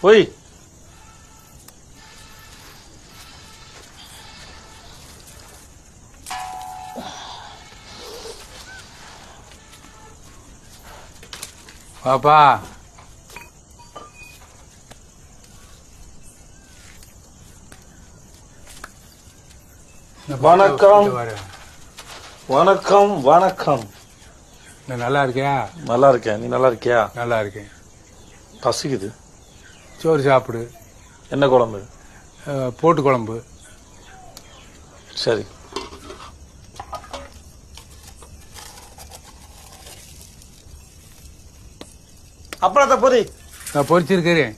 போய் பாப்பா வணக்கம் வணக்கம் வணக்கம். நல்லா இருக்கியா? நல்லா இருக்கேன். நீ நல்லா இருக்கியா? நல்லா இருக்கேன். பசிக்குது. சோறு சாப்பிடு. என்ன குழம்பு? போட்டு குழம்பு. சரி. அப்புறம் பொறி நான் பொரிச்சிருக்கிறேன்.